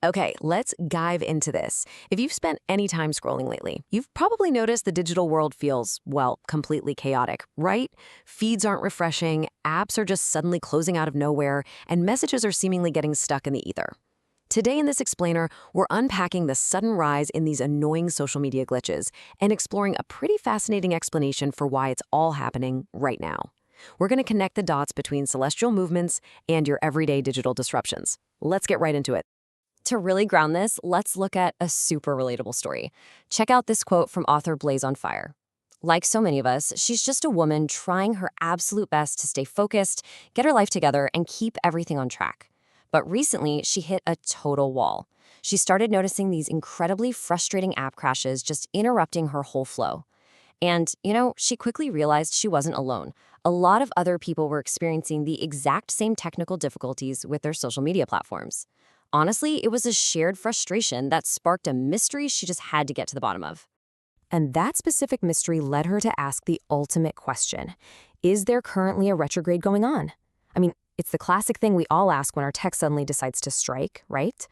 Okay, let's dive into this. If you've spent any time scrolling lately, you've probably noticed the digital world feels, well, completely chaotic, right? Feeds aren't refreshing, apps are just suddenly closing out of nowhere, and messages are seemingly getting stuck in the ether. Today in this explainer, we're unpacking the sudden rise in these annoying social media glitches and exploring a pretty fascinating explanation for why it's all happening right now. We're going to connect the dots between celestial movements and your everyday digital disruptions. Let's get right into it. To really ground this, let's look at a super relatable story. Check out this quote from author Blaze on Fire. Like so many of us, she's just a woman trying her absolute best to stay focused, get her life together, and keep everything on track. But recently, she hit a total wall. She started noticing these incredibly frustrating app crashes just interrupting her whole flow. And, she quickly realized she wasn't alone. A lot of other people were experiencing the exact same technical difficulties with their social media platforms. Honestly, it was a shared frustration that sparked a mystery she just had to get to the bottom of. And that specific mystery led her to ask the ultimate question. Is there currently a retrograde going on? I mean, it's the classic thing we all ask when our tech suddenly decides to strike, right?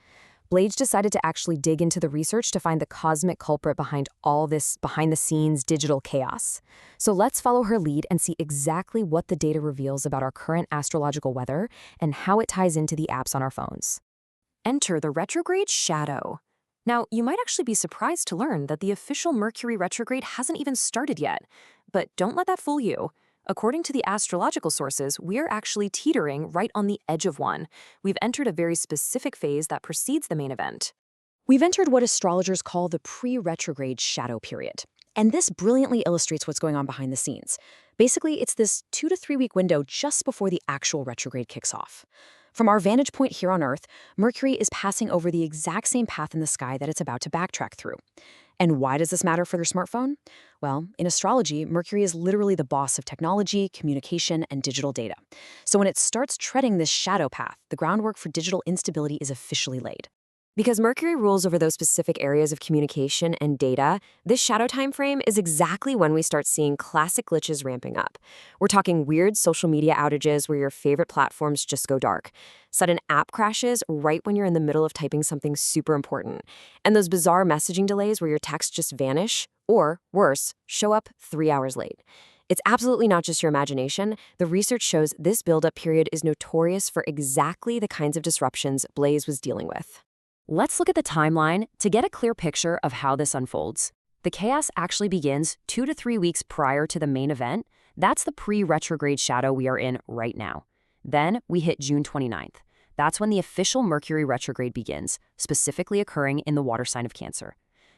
Blage decided to actually dig into the research to find the cosmic culprit behind all this behind-the-scenes digital chaos. So let's follow her lead and see exactly what the data reveals about our current astrological weather and how it ties into the apps on our phones. Enter the retrograde shadow. Now, you might actually be surprised to learn that the official Mercury retrograde hasn't even started yet. But don't let that fool you. According to the astrological sources, we're actually teetering right on the edge of one. We've entered a very specific phase that precedes the main event. We've entered what astrologers call the pre-retrograde shadow period. And this brilliantly illustrates what's going on behind the scenes. Basically, it's this 2 to 3 week window just before the actual retrograde kicks off. From our vantage point here on Earth, Mercury is passing over the exact same path in the sky that it's about to backtrack through. And why does this matter for their smartphone? Well, in astrology, Mercury is literally the boss of technology, communication, and digital data. So when it starts treading this shadow path, the groundwork for digital instability is officially laid. Because Mercury rules over those specific areas of communication and data, this shadow time frame is exactly when we start seeing classic glitches ramping up. We're talking weird social media outages where your favorite platforms just go dark, sudden app crashes right when you're in the middle of typing something super important, and those bizarre messaging delays where your texts just vanish, or worse, show up 3 hours late. It's absolutely not just your imagination. The research shows this build-up period is notorious for exactly the kinds of disruptions Blaze was dealing with. Let's look at the timeline to get a clear picture of how this unfolds. The chaos actually begins 2 to 3 weeks prior to the main event. That's the pre-retrograde shadow we are in right now. Then we hit June 29th. That's when the official Mercury retrograde begins, specifically occurring in the water sign of Cancer.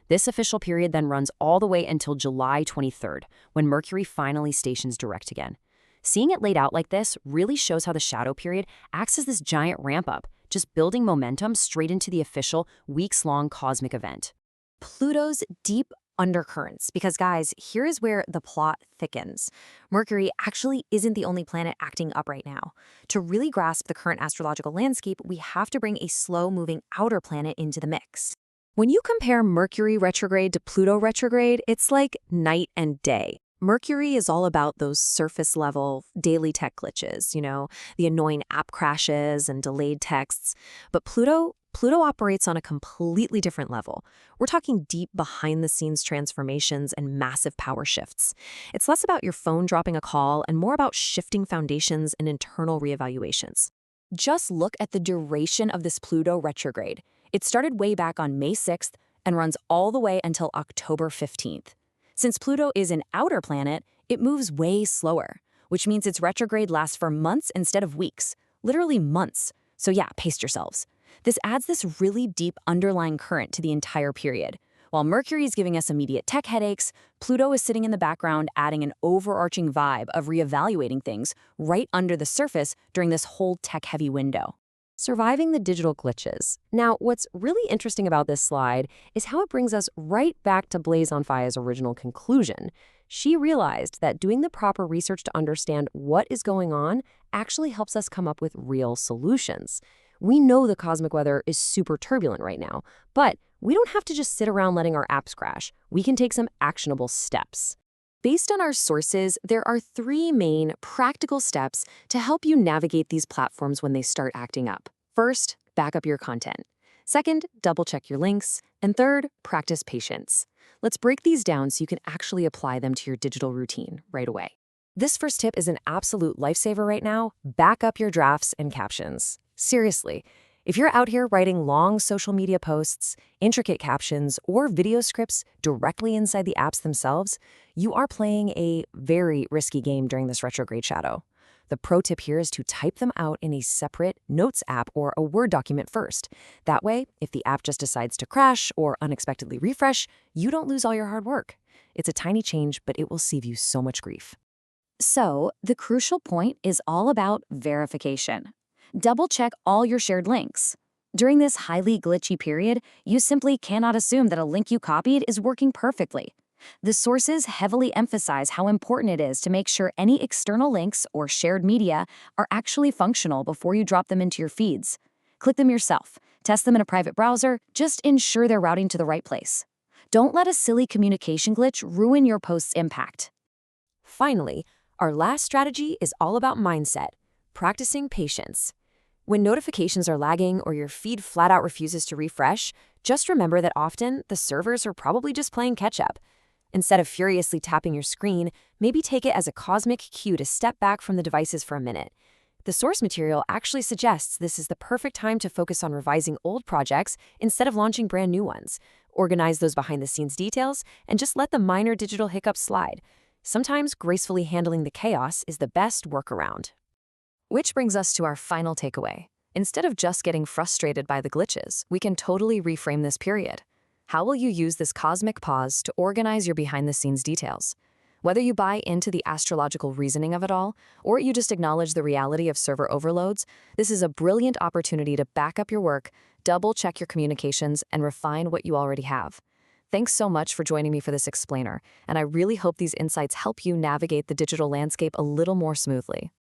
This official period then runs all the way until July 23rd, when Mercury finally stations direct again. Seeing it laid out like this really shows how the shadow period acts as this giant ramp-up, just building momentum straight into the official weeks-long cosmic event. Pluto's deep undercurrents, because guys, here is where the plot thickens. Mercury actually isn't the only planet acting up right now. To really grasp the current astrological landscape, we have to bring a slow-moving outer planet into the mix. When you compare Mercury retrograde to Pluto retrograde, it's like night and day. Mercury is all about those surface-level daily tech glitches, the annoying app crashes and delayed texts. But Pluto operates on a completely different level. We're talking deep behind-the-scenes transformations and massive power shifts. It's less about your phone dropping a call and more about shifting foundations and internal reevaluations. Just look at the duration of this Pluto retrograde. It started way back on May 6th and runs all the way until October 15th. Since Pluto is an outer planet, it moves way slower, which means its retrograde lasts for months instead of weeks, literally months. So yeah, pace yourselves. This adds this really deep underlying current to the entire period. While Mercury is giving us immediate tech headaches, Pluto is sitting in the background adding an overarching vibe of reevaluating things right under the surface during this whole tech-heavy window. Surviving the digital glitches. Now, what's really interesting about this slide is how it brings us right back to Blaze on Fire's original conclusion. She realized that doing the proper research to understand what is going on actually helps us come up with real solutions. We know the cosmic weather is super turbulent right now, but we don't have to just sit around letting our apps crash. We can take some actionable steps. Based on our sources, there are 3 main practical steps to help you navigate these platforms when they start acting up. First, back up your content. Second, double-check your links. And third, practice patience. Let's break these down so you can actually apply them to your digital routine right away. This first tip is an absolute lifesaver right now. Back up your drafts and captions. Seriously, if you're out here writing long social media posts, intricate captions, or video scripts directly inside the apps themselves, you are playing a very risky game during this retrograde shadow. The pro tip here is to type them out in a separate Notes app or a Word document first. That way, if the app just decides to crash or unexpectedly refresh, you don't lose all your hard work. It's a tiny change, but it will save you so much grief. So, the crucial point is all about verification. Double-check all your shared links. During this highly glitchy period, you simply cannot assume that a link you copied is working perfectly. The sources heavily emphasize how important it is to make sure any external links or shared media are actually functional before you drop them into your feeds. Click them yourself, test them in a private browser, just ensure they're routing to the right place. Don't let a silly communication glitch ruin your post's impact. Finally, our last strategy is all about mindset, practicing patience. When notifications are lagging or your feed flat out refuses to refresh, just remember that often the servers are probably just playing catch-up. Instead of furiously tapping your screen, maybe take it as a cosmic cue to step back from the devices for a minute. The source material actually suggests this is the perfect time to focus on revising old projects instead of launching brand new ones. Organize those behind-the-scenes details and just let the minor digital hiccups slide. Sometimes gracefully handling the chaos is the best workaround. Which brings us to our final takeaway. Instead of just getting frustrated by the glitches, we can totally reframe this period. How will you use this cosmic pause to organize your behind-the-scenes details? Whether you buy into the astrological reasoning of it all, or you just acknowledge the reality of server overloads, this is a brilliant opportunity to back up your work, double-check your communications, and refine what you already have. Thanks so much for joining me for this explainer, and I really hope these insights help you navigate the digital landscape a little more smoothly.